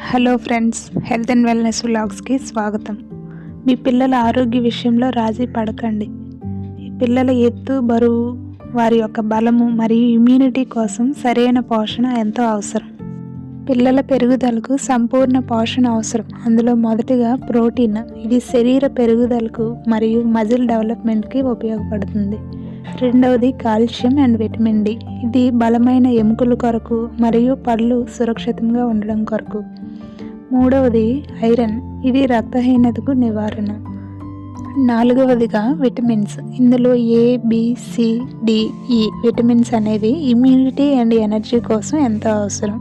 Hello friends, health and wellness వ్లాగ్స్కి స్వాగతం. మీ పిల్లల ఆరోగ్య విషయంలో రాజీ పడకండి. ఈ పిల్లల ఎత్తు, బరువు, వారి యొక్క బలము మరియు ఇమ్యూనిటీ కోసం సరైన పోషణ ఎంతో అవసరం. పిల్లల పెరుగుదలకు సంపూర్ణ పోషణ అవసరం. అందులో మొదటిగా ప్రోటీన్. ఇది శరీర పెరుగుదలకు మరియు మజిల్ డెవలప్మెంట్కి ఉపయోగపడుతుంది. రెండవది కాల్షియం అండ్ విటమిన్ డి. ఇది బలమైన ఎముకల కొరకు మరియు పళ్ళు సురక్షితంగా ఉండడం కొరకు. మూడవది ఐరన్. ఇది రక్తహీనతకు నివారణ. నాలుగవదిగా విటమిన్స్. ఇందులో ఏ, బి, సి, డి, ఈ విటమిన్స్ అనేవి ఇమ్యూనిటీ అండ్ ఎనర్జీ కోసం ఎంతో అవసరం.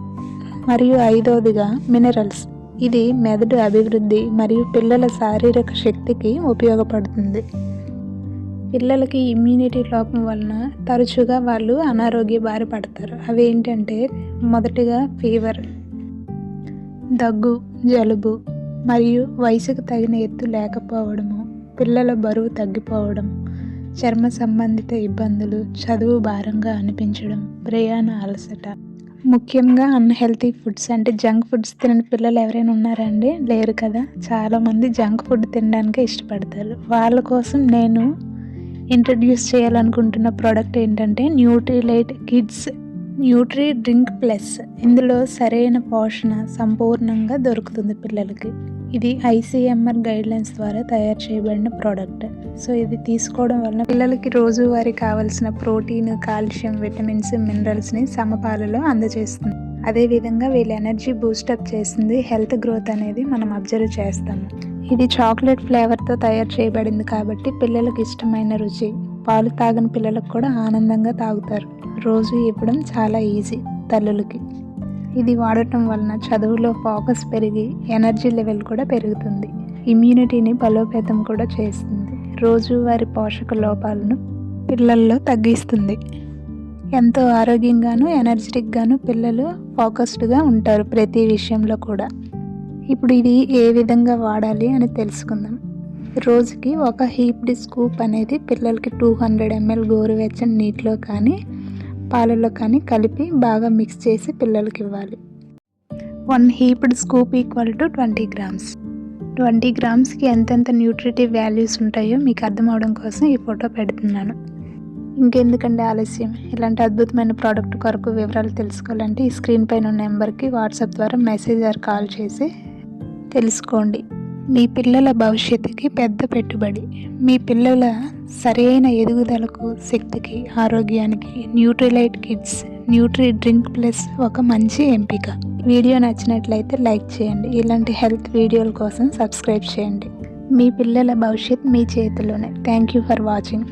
మరియు ఐదవదిగా మినరల్స్. ఇది మెదడు అభివృద్ధి మరియు పిల్లల శారీరక శక్తికి ఉపయోగపడుతుంది. పిల్లలకి ఇమ్యూనిటీ లోపం వలన తరచుగా వాళ్ళు అనారోగ్య బారి పడతారు. అవి ఏంటంటే మొదటిగా ఫీవర్, దగ్గు, జలుబు మరియు వయసుకు తగిన ఎత్తు లేకపోవడము, పిల్లల బరువు తగ్గిపోవడం, చర్మ సంబంధిత ఇబ్బందులు, చదువు భారంగా అనిపించడం, ప్రయాణ అలసట. ముఖ్యంగా అన్హెల్తీ ఫుడ్స్ అంటే జంక్ ఫుడ్స్ తినని పిల్లలు ఎవరైనా ఉన్నారండి? లేరు కదా. చాలామంది జంక్ ఫుడ్ తినడానికే ఇష్టపడతారు. వాళ్ళ కోసం నేను ఇంట్రడ్యూస్ చేయాలనుకుంటున్న ప్రోడక్ట్ ఏంటంటే Nutrilite kids Nutri drink plus. ఇందులో సరైన పోషణ సంపూర్ణంగా దొరుకుతుంది పిల్లలకి. ఇది ఐసీఎంఆర్ గైడ్లైన్స్ ద్వారా తయారు చేయబడిన ప్రోడక్ట్. సో ఇది తీసుకోవడం వలన పిల్లలకి రోజువారీ కావాల్సిన ప్రోటీన్, కాల్షియం, విటమిన్స్, మినరల్స్ని సమపాలలో అందజేస్తుంది. అదేవిధంగా వీళ్ళ ఎనర్జీ బూస్టప్ చేస్తుంది. హెల్త్ గ్రోత్ అనేది మనం అబ్జర్వ్ చేస్తాము. ఇది చాక్లెట్ ఫ్లేవర్తో తయారు చేయబడింది కాబట్టి పిల్లలకు ఇష్టమైన రుచి. పాలు తాగని పిల్లలకు కూడా ఆనందంగా తాగుతారు. రోజు ఇవ్వడం చాలా ఈజీ తల్లులకి. ఇది వాడటం వలన చదువులో ఫోకస్ పెరిగి ఎనర్జీ లెవెల్ కూడా పెరుగుతుంది. ఇమ్యూనిటీని బలోపేతం కూడా చేస్తుంది. రోజువారీ పోషక లోపాలను పిల్లల్లో తగ్గిస్తుంది. ఎంతో ఆరోగ్యంగాను ఎనర్జెటిక్గాను పిల్లలు ఫోకస్డ్గా ఉంటారు ప్రతి విషయంలో కూడా. ఇప్పుడు ఇది ఏ విధంగా వాడాలి అని తెలుసుకుందాం. రోజుకి ఒక హీప్డ్ స్కూప్ అనేది పిల్లలకి 200 ml గోరువెచ్చని నీటిలో కానీ పాలలో కానీ కలిపి బాగా మిక్స్ చేసి పిల్లలకి ఇవ్వాలి. 1 heaped scoop equal to 20 grams. 20 గ్రామ్స్కి ఎంతెంత న్యూట్రిటివ్ వాల్యూస్ ఉంటాయో మీకు అర్థం అవడం కోసం ఈ ఫోటో పెడుతున్నాను. ఇంకెందుకంటే ఆలస్యం, ఇలాంటి అద్భుతమైన ప్రోడక్ట్ కొరకు వివరాలు తెలుసుకోవాలంటే ఈ స్క్రీన్ పైన ఉన్న నెంబర్కి వాట్సాప్ ద్వారా మెసేజ్ ఆర్ కాల్ చేసి తెలుసుకోండి. మీ పిల్లల భవిష్యత్తుకి పెద్ద పెట్టుబడి. మీ పిల్లల సరైన ఎదుగుదలకు, శక్తికి, ఆరోగ్యానికి Nutrilite kids Nutri drink plus ఒక మంచి ఎంపిక. వీడియో నచ్చినట్లయితే లైక్ చేయండి. ఇలాంటి హెల్త్ వీడియోల కోసం సబ్స్క్రైబ్ చేయండి. మీ పిల్లల భవిష్యత్ మీ చేతిలోనే. Thank you for watching.